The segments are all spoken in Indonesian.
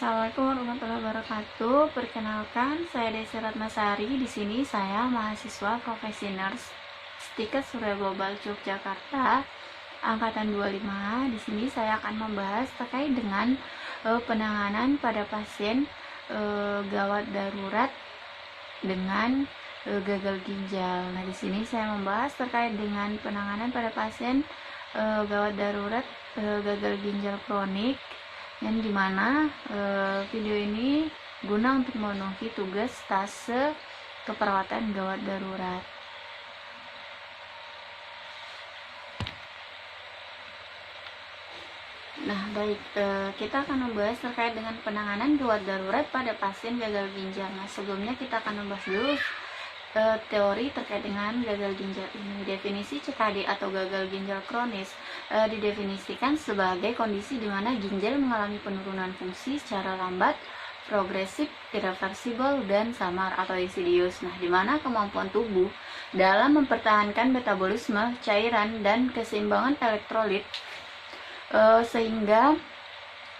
Assalamualaikum warahmatullahi wabarakatuh. Perkenalkan, saya Desi Ratnasari. Di sini saya mahasiswa profesi nurse Stikes Surya Global Yogyakarta angkatan 25. Di sini saya akan membahas terkait dengan penanganan pada pasien gawat darurat dengan gagal ginjal. Nah, di sini saya membahas terkait dengan penanganan pada pasien gawat darurat gagal ginjal kronik, yang dimana video ini guna untuk memenuhi tugas stase keperawatan gawat darurat. Nah, baik, kita akan membahas terkait dengan penanganan gawat darurat pada pasien gagal ginjal. Nah, sebelumnya kita akan membahas dulu teori terkait dengan gagal ginjal ini. Definisi CKD atau gagal ginjal kronis didefinisikan sebagai kondisi di mana ginjal mengalami penurunan fungsi secara lambat, progresif, irreversibel, dan samar atau insidious. Nah, di mana kemampuan tubuh dalam mempertahankan metabolisme cairan dan keseimbangan elektrolit sehingga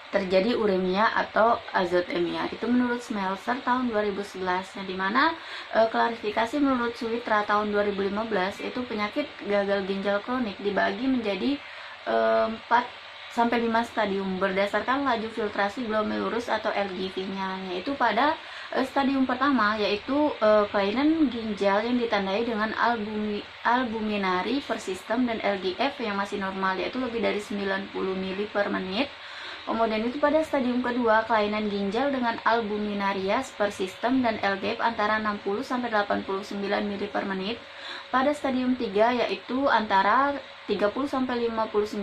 terjadi uremia atau azotemia. Itu menurut Smeltzer tahun 2011, yang dimana klarifikasi menurut Suwitra tahun 2015 itu penyakit gagal ginjal kronik dibagi menjadi 4-5 stadium berdasarkan laju filtrasi glomerulus atau LGV-nya, yaitu pada stadium pertama yaitu kelainan ginjal yang ditandai dengan albuminari persistem dan LGF yang masih normal, yaitu lebih dari 90 mili per menit. Kemudian itu pada stadium kedua kelainan ginjal dengan albuminaria persistem dan LGF antara 60-89 mili per menit. Pada stadium 3 yaitu antara 30-59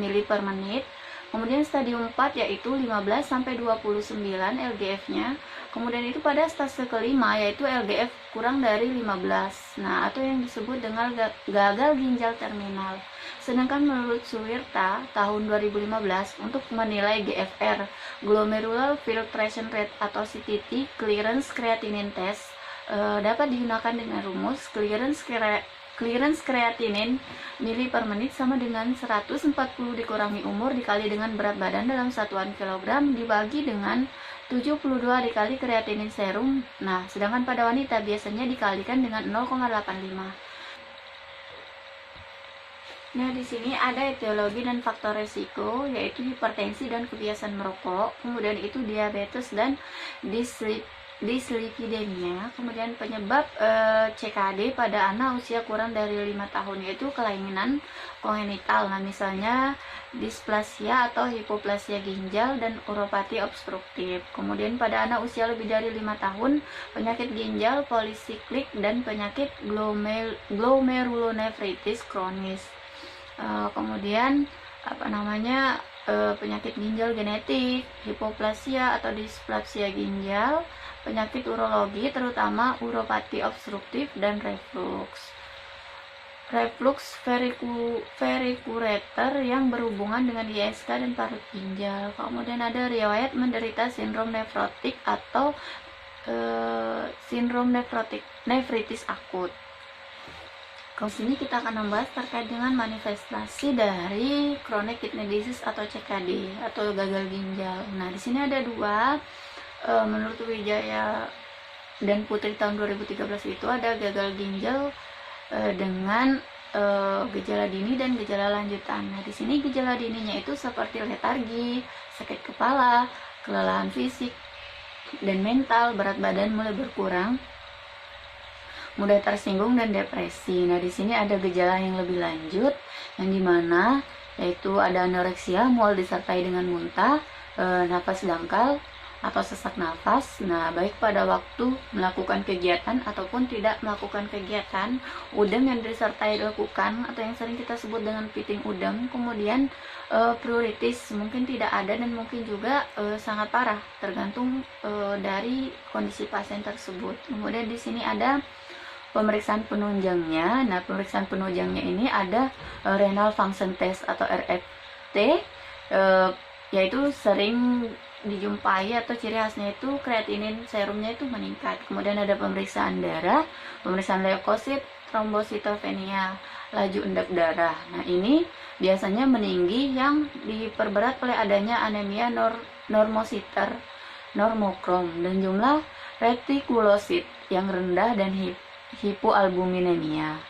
mili per menit. Kemudian stadium 4 yaitu 15-29 LGF-nya. Kemudian itu pada stase kelima yaitu LGF kurang dari 15. Nah, atau yang disebut dengan gagal ginjal terminal. Sedangkan menurut Suwirta tahun 2015 untuk menilai GFR, Glomerular Filtration Rate atau CTT, Clearance Creatinine Test, dapat digunakan dengan rumus clearance creatinine mili per menit sama dengan 140 dikurangi umur dikali dengan berat badan dalam satuan kilogram dibagi dengan 72 dikali kreatinin serum. Nah, sedangkan pada wanita biasanya dikalikan dengan 0,85. Nah, di sini ada etiologi dan faktor resiko, yaitu hipertensi dan kebiasaan merokok, kemudian itu diabetes dan dislipidemia. Kemudian penyebab CKD pada anak usia kurang dari 5 tahun yaitu kelainan kongenital. Nah, misalnya displasia atau hipoplasia ginjal dan uropati obstruktif. Kemudian pada anak usia lebih dari 5 tahun penyakit ginjal polisiklik dan penyakit glomerulonefritis kronis. Kemudian penyakit ginjal genetik, hipoplasia atau displasia ginjal, penyakit urologi terutama uropati obstruktif dan reflux vericurator yang berhubungan dengan ISK dan parut ginjal. Kemudian ada riwayat menderita sindrom nefrotik atau sindrom nefritis akut. Di sini kita akan membahas terkait dengan manifestasi dari chronic kidney disease atau CKD atau gagal ginjal. Nah, di sini ada dua. Menurut Wijaya dan Putri tahun 2013 itu ada gagal ginjal dengan gejala dini dan gejala lanjutan. Nah, di sini gejala dininya itu seperti letargi, sakit kepala, kelelahan fisik dan mental, berat badan mulai berkurang, mudah tersinggung dan depresi. Nah, di sini ada gejala yang lebih lanjut yang dimana yaitu ada anoreksia mual disertai dengan muntah, nafas dangkal atau sesak nafas. Nah, baik pada waktu melakukan kegiatan ataupun tidak melakukan kegiatan, udem yang disertai lakukan atau yang sering kita sebut dengan piting udem. Kemudian pruritus mungkin tidak ada dan mungkin juga sangat parah tergantung dari kondisi pasien tersebut. Kemudian di sini ada pemeriksaan penunjangnya. Nah, pemeriksaan penunjangnya ini ada renal function test atau RFT, yaitu sering dijumpai atau ciri khasnya itu kreatinin serumnya itu meningkat. Kemudian ada pemeriksaan darah, pemeriksaan leukosit, trombositopenia, laju endap darah. Nah, ini biasanya meninggi yang diperberat oleh adanya anemia normositer, normokrom, dan jumlah retikulosit yang rendah dan hipoalbuminemia.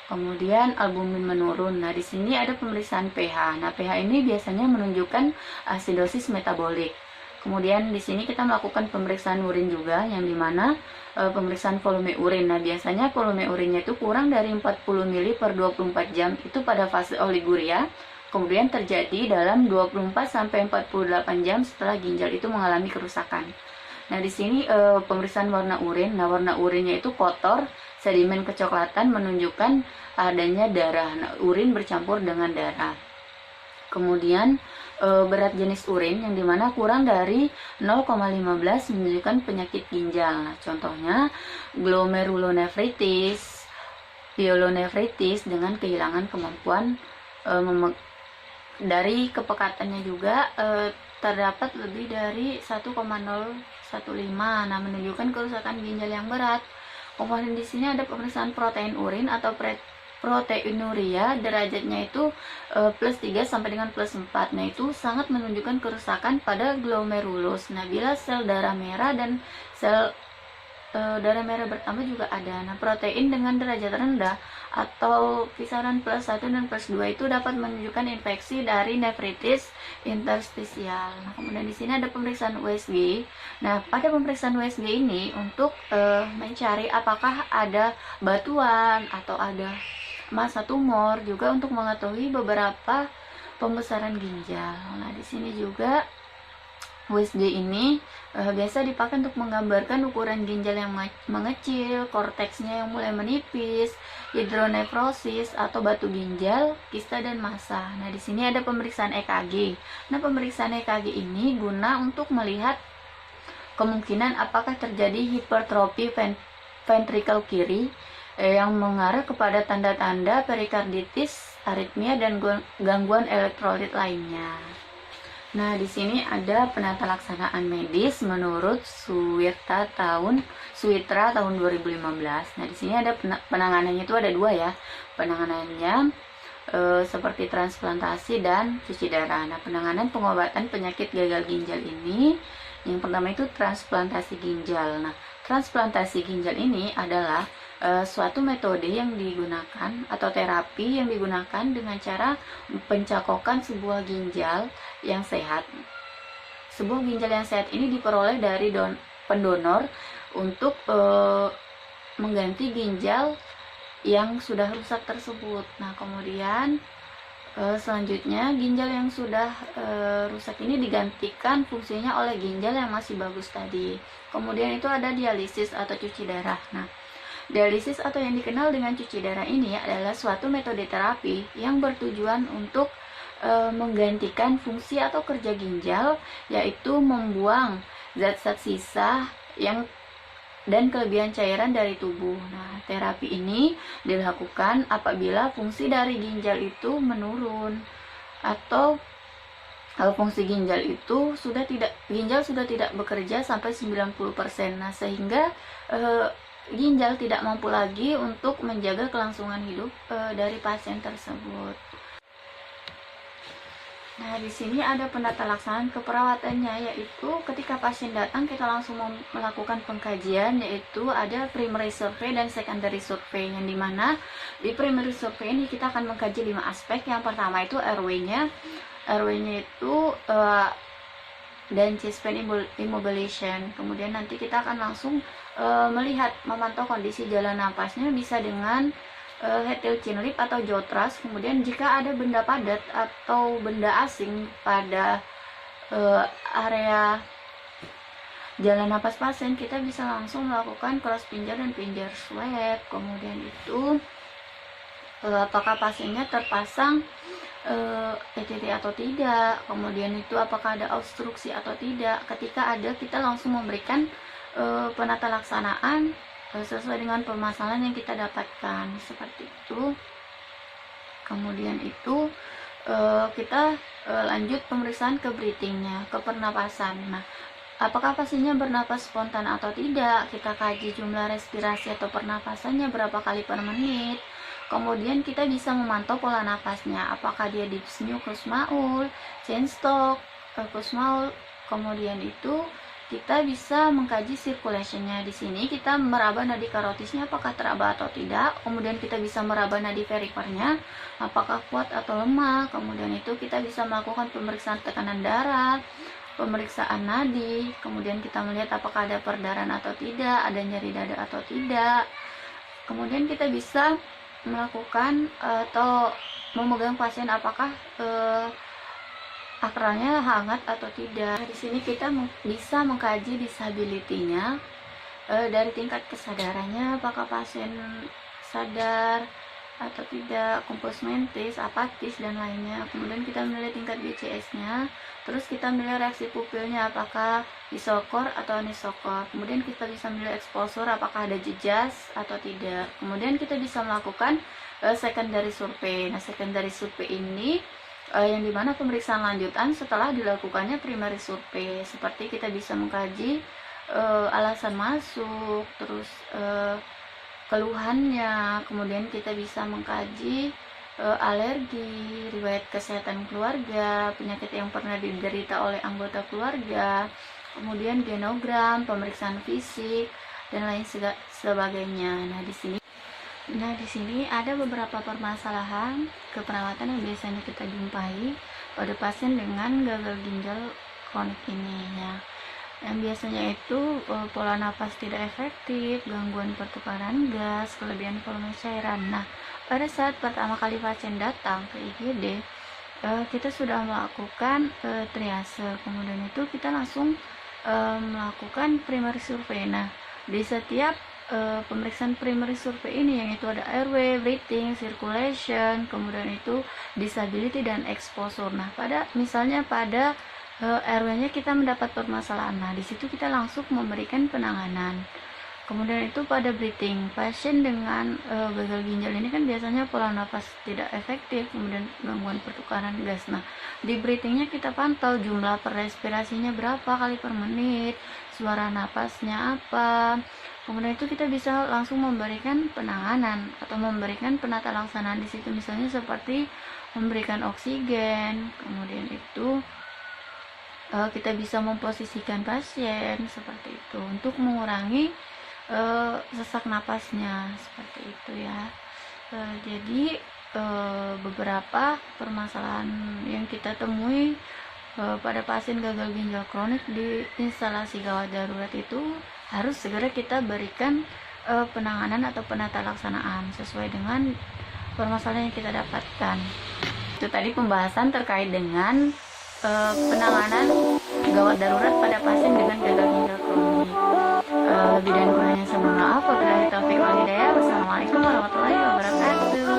Kemudian albumin menurun. Nah, di sini ada pemeriksaan pH. Nah, pH ini biasanya menunjukkan asidosis metabolik. Kemudian di sini kita melakukan pemeriksaan urin juga, yang dimana pemeriksaan volume urin. Nah, biasanya volume urinnya itu kurang dari 40 ml per 24 jam itu pada fase oliguria. Kemudian terjadi dalam 24-48 jam setelah ginjal itu mengalami kerusakan. Nah, di sini pemeriksaan warna urin. Nah, warna urinnya itu kotor, sedimen kecoklatan menunjukkan adanya darah. Nah, urin bercampur dengan darah. Kemudian berat jenis urin yang dimana kurang dari 0,15 menunjukkan penyakit ginjal. Nah, contohnya glomerulonefritis, pyelonefritis dengan kehilangan kemampuan dari kepekatannya juga terdapat lebih dari 1,015. Nah, menunjukkan kerusakan ginjal yang berat. Kemudian di sini ada pemeriksaan protein urin atau proteinuria, derajatnya itu plus 3 sampai dengan plus 4. Nah, itu sangat menunjukkan kerusakan pada glomerulus. Nah, bila sel darah merah dan sel darah merah bertambah juga ada. Nah, protein dengan derajat rendah atau kisaran plus 1 dan plus 2 itu dapat menunjukkan infeksi dari nefritis interstisial. Nah, kemudian di sini ada pemeriksaan USG. Nah, pada pemeriksaan USG ini untuk mencari apakah ada batuan atau ada massa tumor, juga untuk mengetahui beberapa pembesaran ginjal. Nah, di sini juga USG ini biasa dipakai untuk menggambarkan ukuran ginjal yang mengecil, korteksnya yang mulai menipis, hidronefrosis atau batu ginjal, kista dan massa. Nah, di sini ada pemeriksaan EKG. Nah, pemeriksaan EKG ini guna untuk melihat kemungkinan apakah terjadi hipertrofi ventrikel kiri yang mengarah kepada tanda-tanda perikarditis, aritmia, dan gangguan elektrolit lainnya. Nah, di sini ada penata laksanaan medis menurut Suwitra tahun 2015. Nah, di sini ada penanganannya itu ada dua ya. Penanganannya seperti transplantasi dan cuci darah. Nah, penanganan pengobatan penyakit gagal ginjal ini yang pertama itu transplantasi ginjal. Nah, transplantasi ginjal ini adalah suatu metode yang digunakan atau terapi yang digunakan dengan cara pencakokan sebuah ginjal yang sehat. Sebuah ginjal yang sehat ini diperoleh dari pendonor untuk mengganti ginjal yang sudah rusak tersebut. Nah, kemudian selanjutnya ginjal yang sudah rusak ini digantikan fungsinya oleh ginjal yang masih bagus tadi. Kemudian itu ada dialisis atau cuci darah. Nah, dialisis atau yang dikenal dengan cuci darah ini adalah suatu metode terapi yang bertujuan untuk menggantikan fungsi atau kerja ginjal, yaitu membuang zat-zat sisa dan kelebihan cairan dari tubuh. Nah, terapi ini dilakukan apabila fungsi dari ginjal itu menurun atau fungsi ginjal sudah tidak bekerja sampai 90%. Nah, sehingga ginjal tidak mampu lagi untuk menjaga kelangsungan hidup dari pasien tersebut. Nah, di sini ada penata laksanaan keperawatannya, yaitu ketika pasien datang kita langsung melakukan pengkajian, yaitu ada primary survey dan secondary survey, yang dimana di primary survey ini kita akan mengkaji 5 aspek. Yang pertama itu RW-nya itu dan chest pain immobilization. Kemudian nanti kita akan langsung memantau kondisi jalan napasnya, bisa dengan head chin lip atau jaw thrust. Kemudian jika ada benda padat atau benda asing pada area jalan napas pasien, kita bisa langsung melakukan cross pinjer dan pinjer swab. Kemudian itu apakah pasiennya terpasang ECT atau tidak, kemudian itu apakah ada obstruksi atau tidak. Ketika ada, kita langsung memberikan penata laksanaan sesuai dengan permasalahan yang kita dapatkan, seperti itu. Kemudian itu kita lanjut pemeriksaan ke breathingnya, ke pernapasan. Nah, apakah pasiennya bernapas spontan atau tidak, kita kaji jumlah respirasi atau pernapasannya berapa kali per menit. Kemudian kita bisa memantau pola napasnya, apakah dia dyspnea, Kussmaul, Cheyne-Stokes, Kussmaul. Kemudian itu kita bisa mengkaji circulationnya. Di sini kita meraba nadi karotisnya apakah teraba atau tidak. Kemudian kita bisa meraba nadi perifernya apakah kuat atau lemah. Kemudian itu kita bisa melakukan pemeriksaan tekanan darah, pemeriksaan nadi. Kemudian kita melihat apakah ada perdarahan atau tidak, ada nyeri dada atau tidak. Kemudian kita bisa melakukan atau memegang pasien apakah akralnya hangat atau tidak. Di sini kita bisa mengkaji disability-nya dari tingkat kesadarannya, apakah pasien sadar atau tidak, kompos mentis, apatis, dan lainnya. Kemudian kita menilai tingkat BCS-nya, terus kita menilai reaksi pupilnya, apakah isokor atau anisokor. Kemudian kita bisa menilai exposure, apakah ada jejas atau tidak. Kemudian kita bisa melakukan secondary survey. Nah, secondary survey ini yang dimana pemeriksaan lanjutan setelah dilakukannya primary survey, seperti kita bisa mengkaji alasan masuk, terus keluhannya. Kemudian kita bisa mengkaji alergi, riwayat kesehatan keluarga, penyakit yang pernah diderita oleh anggota keluarga, kemudian genogram, pemeriksaan fisik, dan lain sebagainya. Nah, di sini ada beberapa permasalahan keperawatan yang biasanya kita jumpai pada pasien dengan gagal ginjal kronik ini ya. Yang biasanya itu pola nafas tidak efektif, gangguan pertukaran gas, kelebihan volume cairan. Nah, pada saat pertama kali pasien datang ke IGD, kita sudah melakukan triase. Kemudian itu kita langsung melakukan primary survey. Nah, di setiap pemeriksaan primary survey ini yang itu ada airway, breathing, circulation, kemudian itu disability dan exposure. Nah, misalnya pada airway-nya kita mendapat permasalahan. Nah, di situ kita langsung memberikan penanganan. Kemudian itu pada breathing, pasien dengan gagal ginjal ini kan biasanya pola nafas tidak efektif, kemudian gangguan pertukaran gas. Nah, di breathingnya kita pantau jumlah respirasinya berapa kali per menit, suara napasnya apa. Kemudian itu kita bisa langsung memberikan penanganan atau memberikan penata laksanaan di situ, misalnya seperti memberikan oksigen. Kemudian itu kita bisa memposisikan pasien seperti itu untuk mengurangi sesak napasnya seperti itu ya. Jadi beberapa permasalahan yang kita temui pada pasien gagal ginjal kronik di instalasi gawat darurat itu harus segera kita berikan penanganan atau penata laksanaan sesuai dengan permasalahan yang kita dapatkan. Itu tadi pembahasan terkait dengan penanganan gawat darurat pada pasien dengan gagal ginjal kronik. Lebih dan kurangnya saya mohon maaf. Wabillahi taufiq wal hidayah. Wassalamualaikum warahmatullahi wabarakatuh.